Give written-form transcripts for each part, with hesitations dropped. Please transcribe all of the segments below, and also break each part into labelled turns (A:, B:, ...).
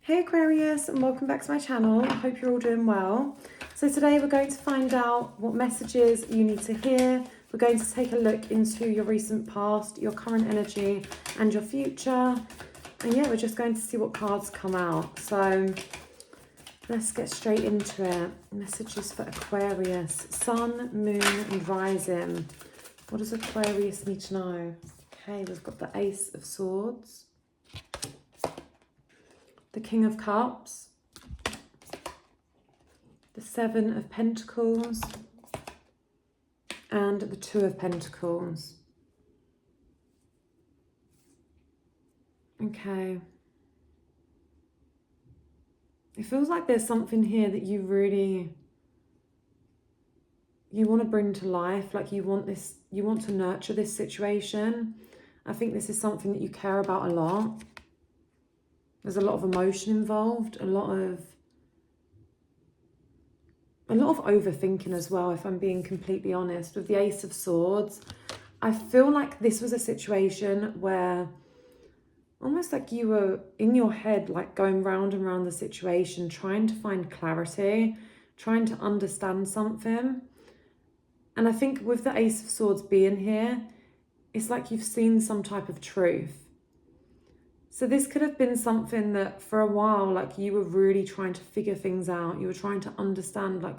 A: Hey Aquarius, and welcome back to my channel. I hope you're all doing well. So today we're going to find out what messages you need to hear. We're going to take a look into your recent past, your current energy and your future. And yeah, we're just going to see what cards come out. So let's get straight into it. Messages for Aquarius, Sun, Moon and Rising. What does Aquarius need to know? Okay, we've got the Ace of Swords, the King of Cups, the Seven of Pentacles, and the Two of Pentacles. Okay. It feels like there's something here that you want to bring to life. Like you want to nurture this situation. I think this is something that you care about a lot. There's a lot of emotion involved, a lot of overthinking as well, if I'm being completely honest. With the Ace of Swords, I feel like this was a situation where almost like you were in your head, like going round and round the situation, trying to find clarity, trying to understand something. And I think with the Ace of Swords being here, it's like you've seen some type of truth. So this could have been something that for a while, like you were really trying to figure things out. You were trying to understand like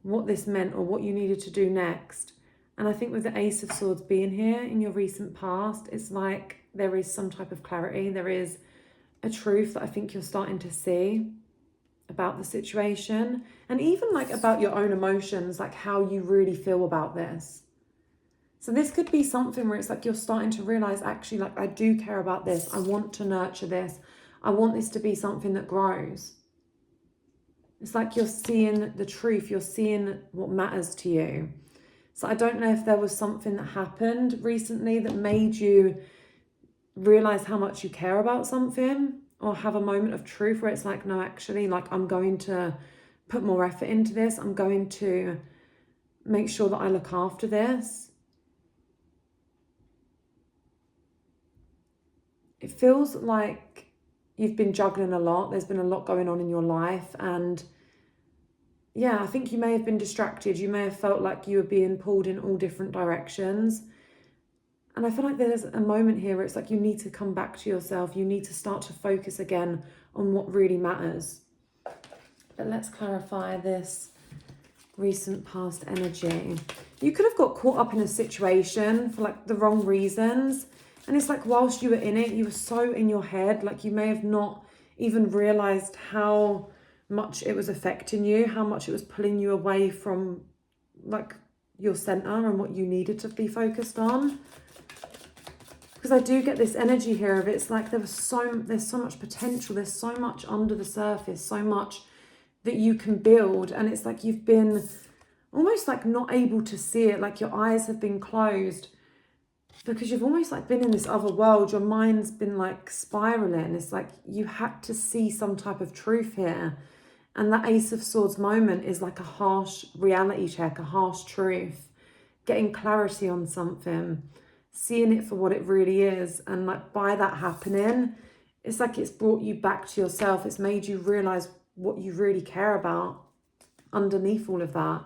A: what this meant or what you needed to do next. And I think with the Ace of Swords being here in your recent past, it's like there is some type of clarity. There is a truth that I think you're starting to see about the situation. And even like about your own emotions, like how you really feel about this. So this could be something where it's like you're starting to realize, actually, like I do care about this. I want to nurture this. I want this to be something that grows. It's like you're seeing the truth. You're seeing what matters to you. So I don't know if there was something that happened recently that made you realize how much you care about something, or have a moment of truth where it's like, no, actually, like I'm going to put more effort into this. I'm going to make sure that I look after this. It feels like you've been juggling a lot. There's been a lot going on in your life. And yeah, I think you may have been distracted. You may have felt like you were being pulled in all different directions. And I feel like there's a moment here where it's like you need to come back to yourself. You need to start to focus again on what really matters. But let's clarify this recent past energy. You could have got caught up in a situation for like the wrong reasons. And it's like whilst you were in it, you were so in your head, like you may have not even realized how much it was affecting you, how much it was pulling you away from like your center and what you needed to be focused on. Because I do get this energy here of it's like there's so much potential, there's so much under the surface, so much that you can build. And it's like you've been almost like not able to see it, like your eyes have been closed. Because you've almost like been in this other world, your mind's been like spiraling. It's like you had to see some type of truth here. And that Ace of Swords moment is like a harsh reality check, a harsh truth. Getting clarity on something, seeing it for what it really is. And like by that happening, it's like it's brought you back to yourself. It's made you realize what you really care about underneath all of that.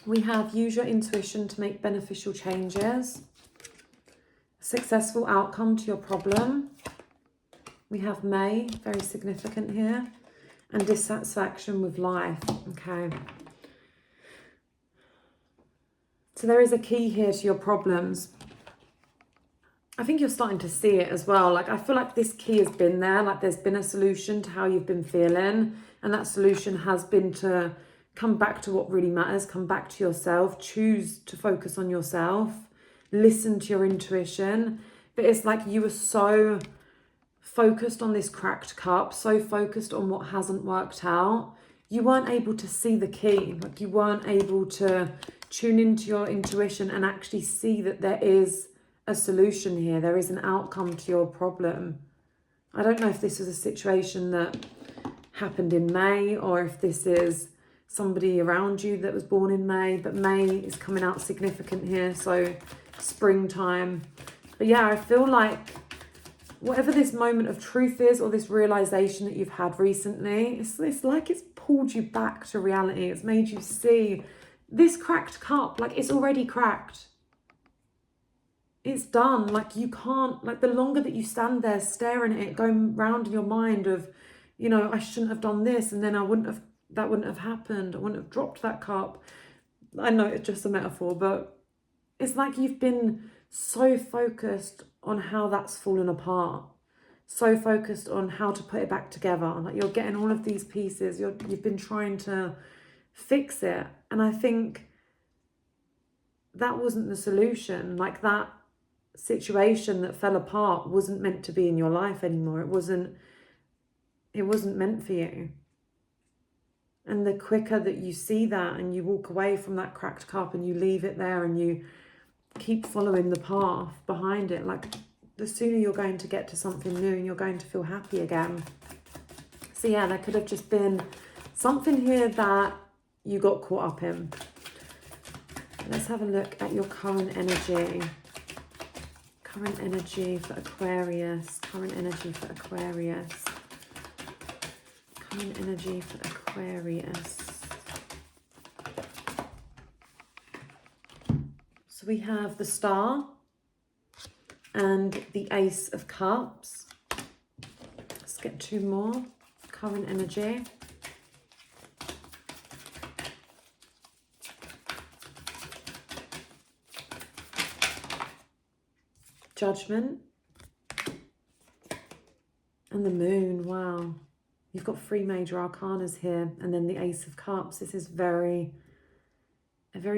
A: We have use your intuition to make beneficial changes. Successful outcome to your problem. We have May, very significant here. And dissatisfaction with life. Okay. So there is a key here to your problems. I think you're starting to see it as well. Like I feel like this key has been there. Like there's been a solution to how you've been feeling. And that solution has been to come back to what really matters, come back to yourself, choose to focus on yourself, listen to your intuition. But it's like you were so focused on this cracked cup, so focused on what hasn't worked out. You weren't able to see the key, like you weren't able to tune into your intuition and actually see that there is a solution here. There is an outcome to your problem. I don't know if this is a situation that happened in May or if this is somebody around you that was born in May, but May is coming out significant here. So springtime, But yeah, I feel like whatever this moment of truth is, or this realization that you've had recently, it's like it's pulled you back to reality. It's made you see this cracked cup, like it's already cracked. It's done. Like you can't, like the longer that you stand there staring at it, going round in your mind of, you know, I shouldn't have done this, and then that wouldn't have happened. I wouldn't have dropped that cup. I know it's just a metaphor, but it's like you've been so focused on how that's fallen apart, so focused on how to put it back together. Like you're getting all of these pieces, you've been trying to fix it. And I think that wasn't the solution. Like that situation that fell apart wasn't meant to be in your life anymore. It wasn't meant for you. And the quicker that you see that and you walk away from that cracked cup and you leave it there and you keep following the path behind it, like the sooner you're going to get to something new and you're going to feel happy again. So yeah, there could have just been something here that you got caught up in. Let's have a look at your current energy. Current energy for Aquarius. Current energy for Aquarius. Current energy for Aquarius. So we have the Star and the Ace of Cups. Let's get two more. Current energy. Judgment. And the Moon. Wow. You've got 3 major arcanas here. And then the Ace of Cups. This is a very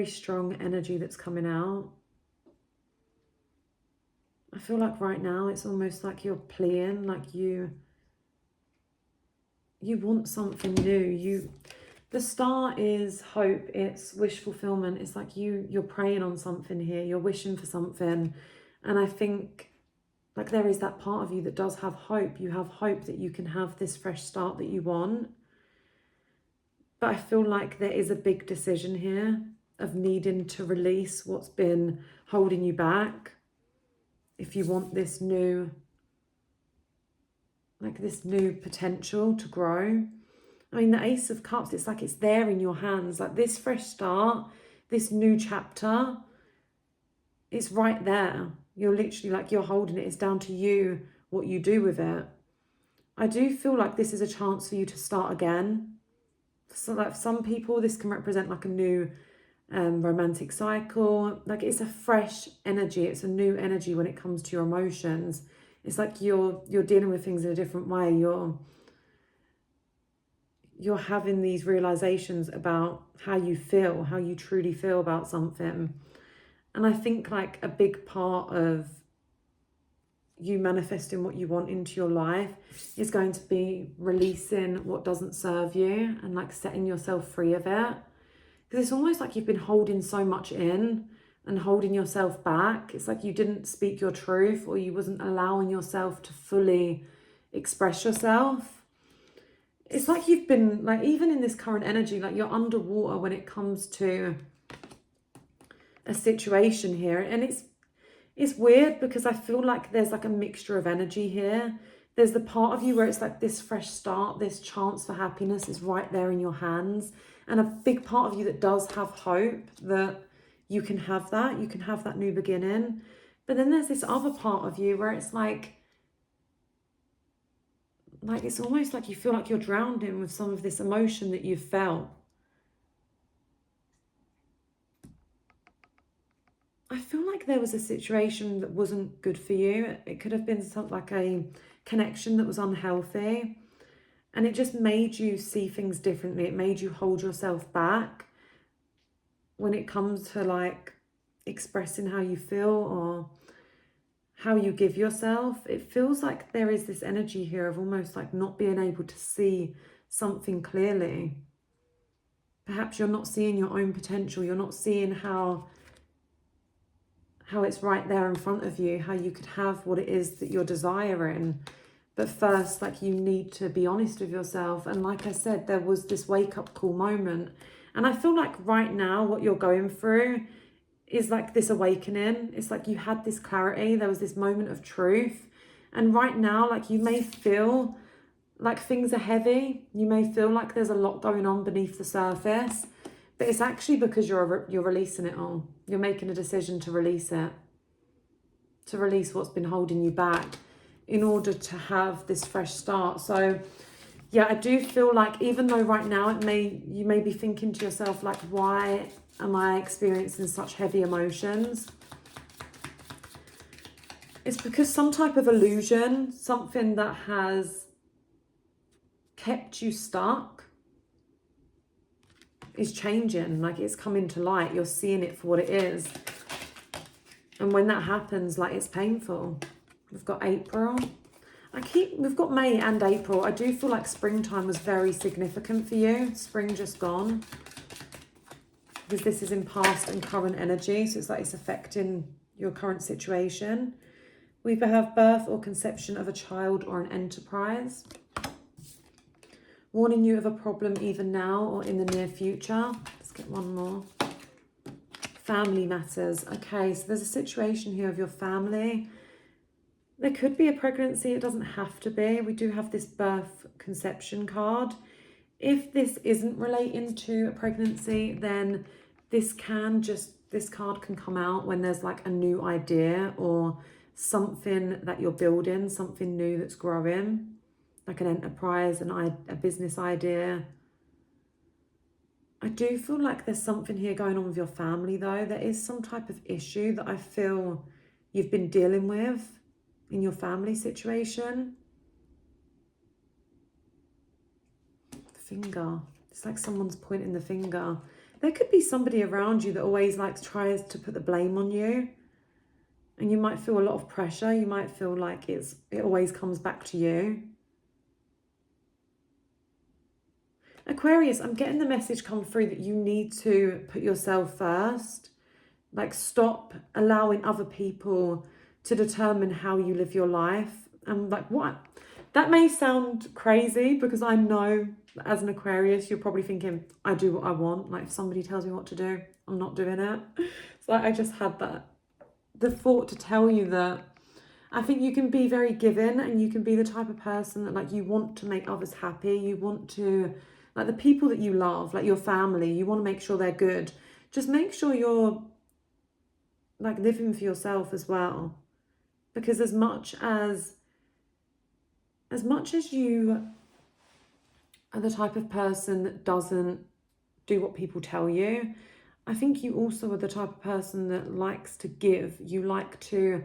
A: strong energy that's coming out. I feel like right now it's almost like you're pleading, like you want something new. The Star is hope, it's wish fulfillment. It's like you're praying on something here, you're wishing for something. And I think like there is that part of you that does have hope. You have hope that you can have this fresh start that you want. But I feel like there is a big decision here of needing to release what's been holding you back. If you want this new potential to grow. I mean, the Ace of Cups, it's like it's there in your hands. Like this fresh start, this new chapter, it's right there. You're literally like, you're holding it. It's down to you what you do with it. I do feel like this is a chance for you to start again. So like for some people, this can represent like a new romantic cycle. Like it's a fresh energy. It's a new energy when it comes to your emotions. It's like you're dealing with things in a different way. You're having these realizations about how you feel, how you truly feel about something. And I think like a big part of you manifesting what you want into your life is going to be releasing what doesn't serve you and like setting yourself free of it. Because it's almost like you've been holding so much in and holding yourself back. It's like you didn't speak your truth, or you wasn't allowing yourself to fully express yourself. It's like you've been like, even in this current energy, like you're underwater when it comes to a situation here. And it's weird because I feel like there's like a mixture of energy here. There's the part of you where it's like this fresh start, this chance for happiness is right there in your hands. And a big part of you that does have hope that you can have that new beginning. But then there's this other part of you where it's like it's almost like you feel like you're drowning with some of this emotion that you've felt. I feel like there was a situation that wasn't good for you. It could have been something like a connection that was unhealthy. And it just made you see things differently. It made you hold yourself back when it comes to like expressing how you feel or how you give yourself. It feels like there is this energy here of almost like not being able to see something clearly. Perhaps you're not seeing your own potential. You're not seeing how it's right there in front of you, how you could have what it is that you're desiring. But first, like you need to be honest with yourself. And like I said, there was this wake up call moment. And I feel like right now what you're going through is like this awakening. It's like you had this clarity, there was this moment of truth. And right now, like you may feel like things are heavy. You may feel like there's a lot going on beneath the surface, but it's actually because you're releasing it all. You're making a decision to release it, to release what's been holding you back in order to have this fresh start. So yeah, I do feel like even though right now you may be thinking to yourself, like, why am I experiencing such heavy emotions? It's because some type of illusion, something that has kept you stuck, is changing. Like, it's coming to light. You're seeing it for what it is. And when that happens, like, it's painful. We've got April. We've got May and April. I do feel like springtime was very significant for you. Spring just gone. Because this is in past and current energy. So it's like it's affecting your current situation. We either have birth or conception of a child or an enterprise. Warning you of a problem either now or in the near future. Let's get one more. Family matters. Okay, so there's a situation here of your family. There could be a pregnancy. It doesn't have to be. We do have this birth conception card. If this isn't relating to a pregnancy, then this card can come out when there's like a new idea or something that you're building, something new that's growing, like an enterprise, a business idea. I do feel like there's something here going on with your family though. There is some type of issue that I feel you've been dealing with in your family situation. The finger. It's like someone's pointing the finger. There could be somebody around you that always like tries to put the blame on you. And you might feel a lot of pressure. You might feel like it always comes back to you. Aquarius, I'm getting the message come through that you need to put yourself first. Like, stop allowing other people to determine how you live your life. And like, what? That may sound crazy because I know as an Aquarius, you're probably thinking, I do what I want. Like, if somebody tells me what to do, I'm not doing it. So like, I just had the thought to tell you that I think you can be very giving and you can be the type of person that like you want to make others happy. You want to, like the people that you love, like your family, you want to make sure they're good. Just make sure you're like living for yourself as well. Because as much as you are the type of person that doesn't do what people tell you, I think you also are the type of person that likes to give. You like to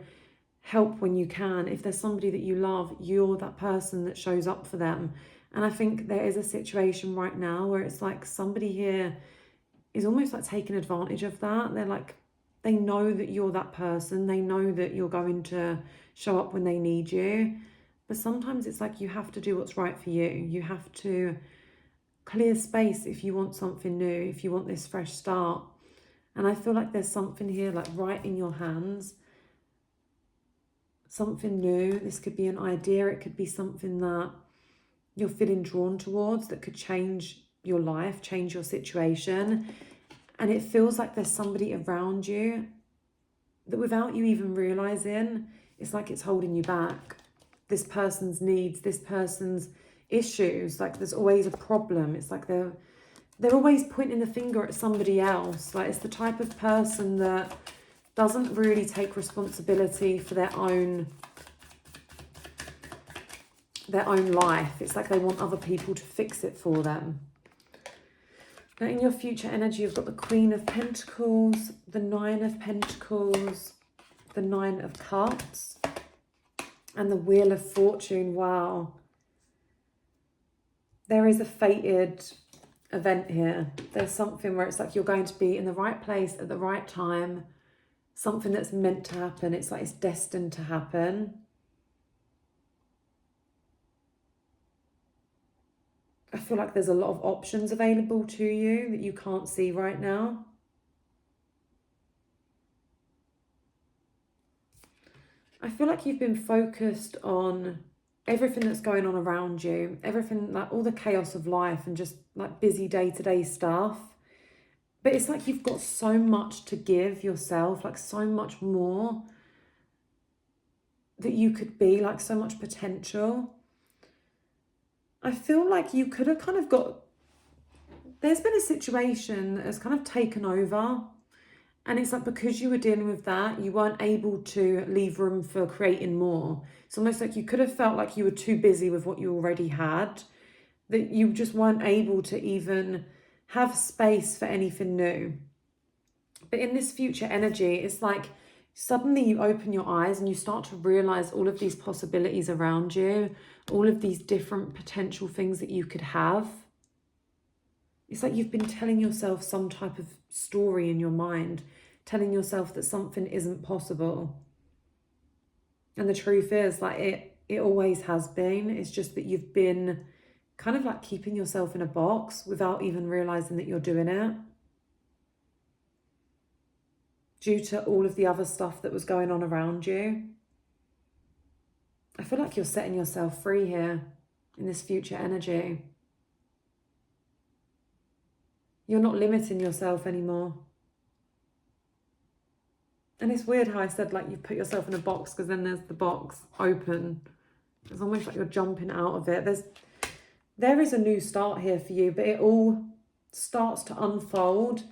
A: help when you can. If there's somebody that you love, you're that person that shows up for them. And I think there is a situation right now where it's like somebody here is almost like taking advantage of that. They're like, they know that you're that person. They know that you're going to show up when they need you. But sometimes it's like you have to do what's right for you. You have to clear space if you want something new, if you want this fresh start. And I feel like there's something here like right in your hands. Something new. This could be an idea. It could be something that you're feeling drawn towards that could change your life, change your situation. And it feels like there's somebody around you that without you even realizing, it's like it's holding you back. This person's needs, this person's issues, like there's always a problem. It's like they're always pointing the finger at somebody else. Like it's the type of person that doesn't really take responsibility for their own life. It's like they want other people to fix it for them. Now in your future energy, you've got the Queen of Pentacles, the Nine of Pentacles, the Nine of Cups, and the Wheel of Fortune. Wow. There is a fated event here. There's something where it's like you're going to be in the right place at the right time. Something that's meant to happen. It's like it's destined to happen. I feel like there's a lot of options available to you that you can't see right now. I feel like you've been focused on everything that's going on around you, everything, like all the chaos of life and just like busy day-to-day stuff. But it's like you've got so much to give yourself, like so much more that you could be, like so much potential. I feel like you could have kind of there's been a situation that has kind of taken over. And it's like because you were dealing with that, you weren't able to leave room for creating more. It's almost like you could have felt like you were too busy with what you already had, that you just weren't able to even have space for anything new. But in this future energy, it's like suddenly you open your eyes and you start to realize all of these possibilities around you, all of these different potential things that you could have. It's like you've been telling yourself some type of story in your mind, telling yourself that something isn't possible. And the truth is, like, it always has been. It's just that you've been kind of like keeping yourself in a box without even realizing that you're doing it, due to all of the other stuff that was going on around you. I feel like you're setting yourself free here in this future energy. You're not limiting yourself anymore. And it's weird how I said like you've put yourself in a box, because then there's the box open. It's almost like you're jumping out of it. There is a new start here for you, but it all starts to unfold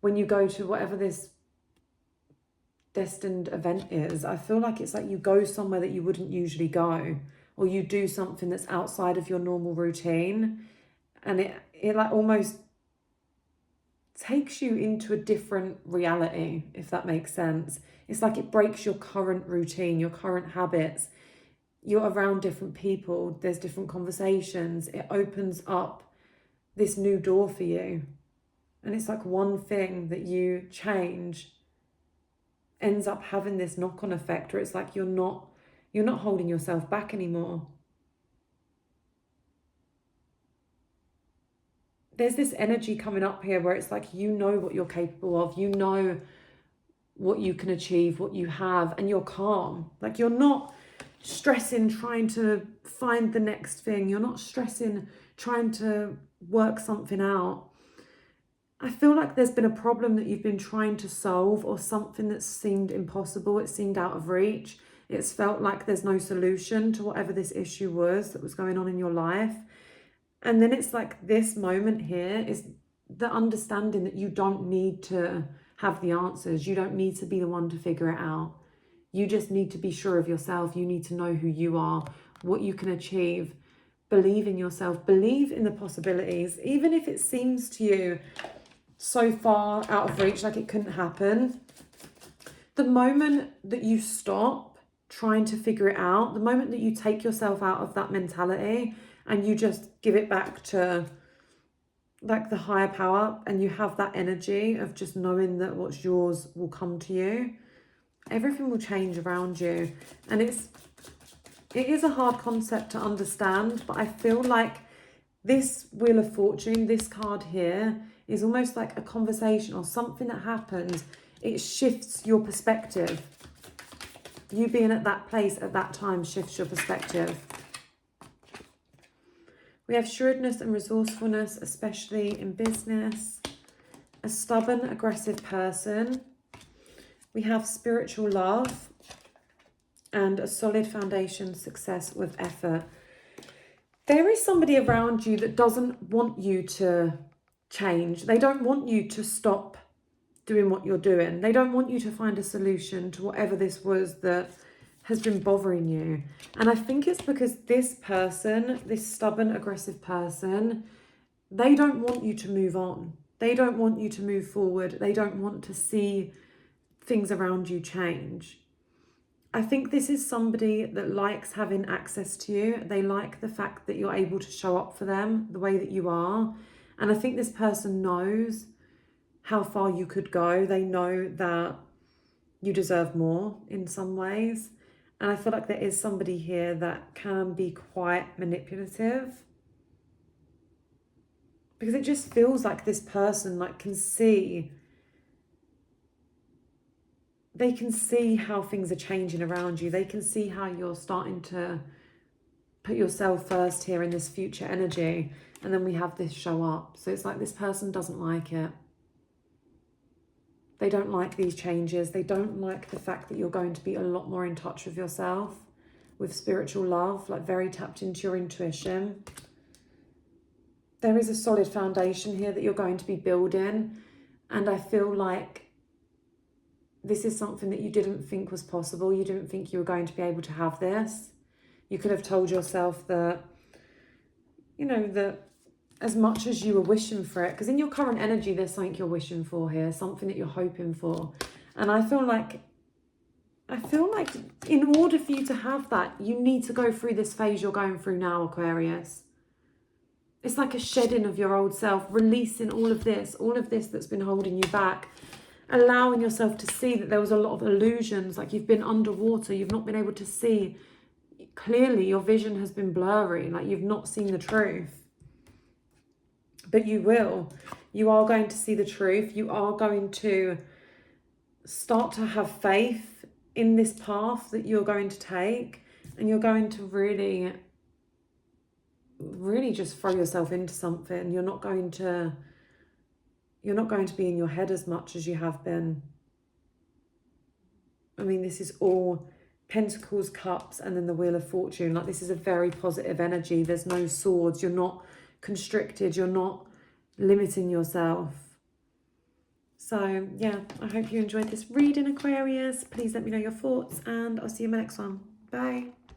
A: when you go to whatever this destined event is. I feel like it's like you go somewhere that you wouldn't usually go, or you do something that's outside of your normal routine, and it like almost takes you into a different reality, if that makes sense. It's like it breaks your current routine, your current habits. You're around different people, there's different conversations. It opens up this new door for you. And it's like one thing that you change ends up having this knock-on effect where it's like you're not holding yourself back anymore. There's this energy coming up here where it's like you know what you're capable of, you know what you can achieve, what you have, and you're calm. Like you're not stressing trying to find the next thing. You're not stressing trying to work something out. I feel like there's been a problem that you've been trying to solve, or something that seemed impossible. It seemed out of reach. It's felt like there's no solution to whatever this issue was that was going on in your life. And then it's like this moment here is the understanding that you don't need to have the answers. You don't need to be the one to figure it out. You just need to be sure of yourself. You need to know who you are, what you can achieve. Believe in yourself. Believe in the possibilities. Even if it seems to you so far out of reach, like it couldn't happen. The moment that you stop trying to figure it out, the moment that you take yourself out of that mentality and you just give it back to like the higher power, and you have that energy of just knowing that what's yours will come to you, everything will change around you. And it is a hard concept to understand, but I feel like this Wheel of Fortune, this card here, is almost like a conversation or something that happens. It shifts your perspective. You being at that place at that time shifts your perspective. We have shrewdness and resourcefulness, especially in business. A stubborn, aggressive person. We have spiritual love and a solid foundation, success with effort. There is somebody around you that doesn't want you to change. They don't want you to stop doing what you're doing. They don't want you to find a solution to whatever this was that has been bothering you. And I think it's because this person, this stubborn, aggressive person, they don't want you to move on. They don't want you to move forward. They don't want to see things around you change. I think this is somebody that likes having access to you. They like the fact that you're able to show up for them the way that you are. And I think this person knows how far you could go. They know that you deserve more in some ways. And I feel like there is somebody here that can be quite manipulative, because it just feels like this person can see how things are changing around you. They can see how you're starting to put yourself first here in this future energy. And then we have this show up. So it's like this person doesn't like it. They don't like these changes. They don't like the fact that you're going to be a lot more in touch with yourself, with spiritual love, like very tapped into your intuition. There is a solid foundation here that you're going to be building. And I feel like this is something that you didn't think was possible. You didn't think you were going to be able to have this. You could have told yourself that, you know, that as much as you were wishing for it, because in your current energy, there's something you're wishing for here, something that you're hoping for. And I feel like in order for you to have that, you need to go through this phase you're going through now, Aquarius. It's like a shedding of your old self, releasing all of this that's been holding you back, allowing yourself to see that there was a lot of illusions, like you've been underwater, you've not been able to see clearly, your vision has been blurry, like you've not seen the truth. But you will. You are going to see the truth. You are going to start to have faith in this path that you're going to take, and you're going to really just throw yourself into something. You're not going to be in your head as much as you have been. I mean, this is all Pentacles, Cups, and then the Wheel of Fortune. Like, this is a very positive energy. There's no swords. You're not constricted. You're not limiting yourself. So, yeah, I hope you enjoyed this reading, Aquarius. Please let me know your thoughts, and I'll see you in my next one. Bye.